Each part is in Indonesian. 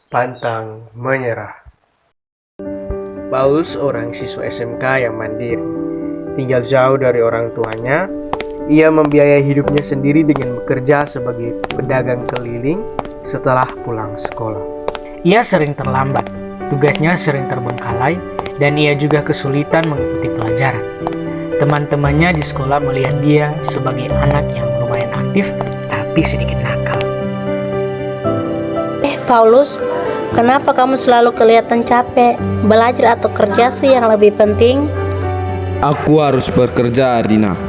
Pantang menyerah. Paulus seorang siswa SMK yang mandiri, tinggal jauh dari orang tuanya. Ia membiayai hidupnya sendiri dengan bekerja sebagai pedagang keliling setelah pulang sekolah. Ia sering terlambat, tugasnya sering terbengkalai, dan ia juga kesulitan mengikuti pelajaran. Teman-temannya di sekolah melihat dia sebagai anak yang lumayan aktif tapi sedikit nakal. Paulus, kenapa kamu selalu kelihatan capek? Belajar atau kerja sih yang lebih penting? Aku harus bekerja, Arina.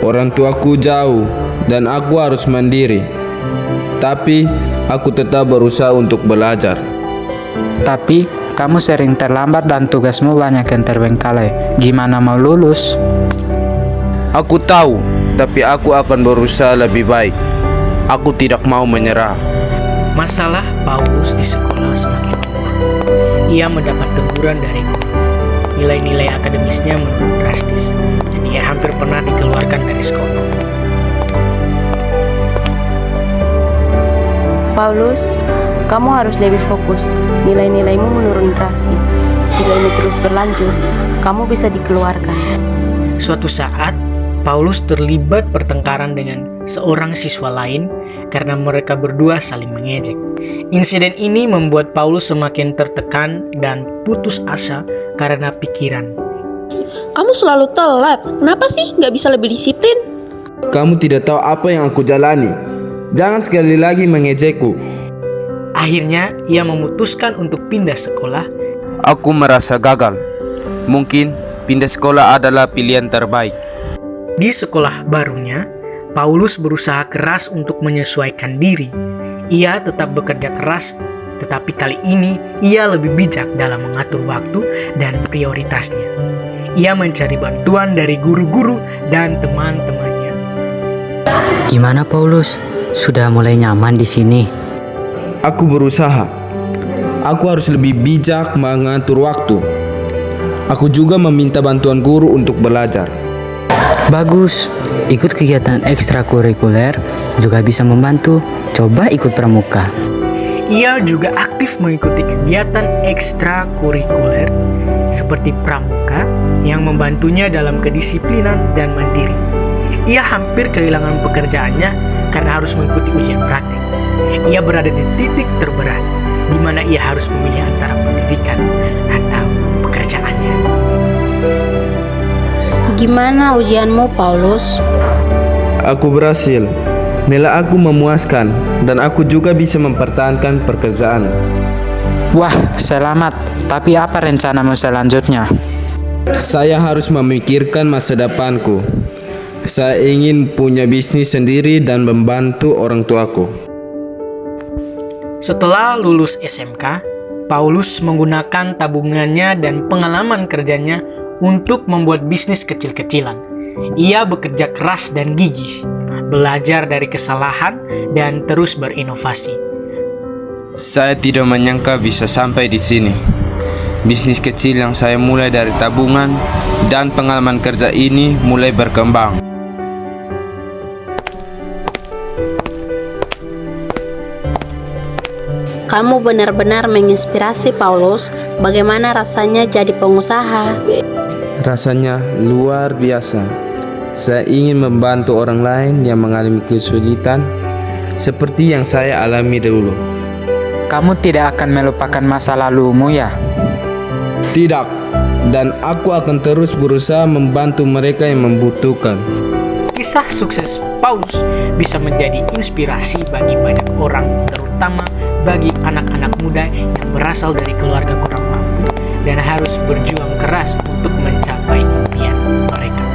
Orang tuaku jauh dan aku harus mandiri. Tapi aku tetap berusaha untuk belajar. Tapi kamu sering terlambat dan tugasmu banyak yang terbengkalai. Gimana mau lulus? Aku tahu, tapi aku akan berusaha lebih baik. Aku tidak mau menyerah. Masalah Paulus di sekolah semakin menguat. Ia mendapat teguran dari guru. Nilai-nilai akademisnya menurun drastis, dan ia hampir pernah dikeluarkan dari sekolah. Paulus, kamu harus lebih fokus. Nilai-nilaimu menurun drastis. Jika ini terus berlanjut, kamu bisa dikeluarkan. Suatu saat, Paulus terlibat pertengkaran dengan seorang siswa lain karena mereka berdua saling mengejek. Insiden ini membuat Paulus semakin tertekan dan putus asa karena pikiran. Kamu selalu telat, kenapa sih nggak bisa lebih disiplin? Kamu tidak tahu apa yang aku jalani. Jangan sekali lagi mengejekku. Akhirnya, ia memutuskan untuk pindah sekolah. Aku merasa gagal. Mungkin pindah sekolah adalah pilihan terbaik. Di sekolah barunya, Paulus berusaha keras untuk menyesuaikan diri. Ia tetap bekerja keras, tetapi kali ini ia lebih bijak dalam mengatur waktu dan prioritasnya. Ia mencari bantuan dari guru-guru dan teman-temannya. Gimana Paulus? Sudah mulai nyaman di sini? Aku berusaha. Aku harus lebih bijak mengatur waktu. Aku juga meminta bantuan guru untuk belajar. Bagus, ikut kegiatan ekstrakurikuler juga bisa membantu. Coba ikut pramuka. Ia juga aktif mengikuti kegiatan ekstrakurikuler seperti pramuka yang membantunya dalam kedisiplinan dan mandiri. Ia hampir kehilangan pekerjaannya karena harus mengikuti ujian praktik. Ia berada di titik terberat di mana ia harus memilih antara pendidikan atau pekerjaannya. Gimana ujianmu, Paulus? Aku berhasil. Nilai aku memuaskan dan aku juga bisa mempertahankan pekerjaan. Wah, selamat. Tapi apa rencanamu selanjutnya? Saya harus memikirkan masa depanku. Saya ingin punya bisnis sendiri dan membantu orang tuaku. Setelah lulus SMK, Paulus menggunakan tabungannya dan pengalaman kerjanya untuk membuat bisnis kecil-kecilan. Ia bekerja keras dan gigih, belajar dari kesalahan, dan terus berinovasi. Saya tidak menyangka bisa sampai di sini. Bisnis kecil yang saya mulai dari tabungan dan pengalaman kerja ini mulai berkembang. Kamu benar-benar menginspirasi, Paulus. Bagaimana rasanya jadi pengusaha? Rasanya luar biasa. Saya ingin membantu orang lain yang mengalami kesulitan seperti yang saya alami dulu. Kamu tidak akan melupakan masa lalumu ya? Tidak, dan aku akan terus berusaha membantu mereka yang membutuhkan. Kisah sukses Paulus bisa menjadi inspirasi bagi banyak orang, terutama bagi anak-anak muda yang berasal dari keluarga kurang mampu dan harus berjuang keras untuk mencapai impian mereka.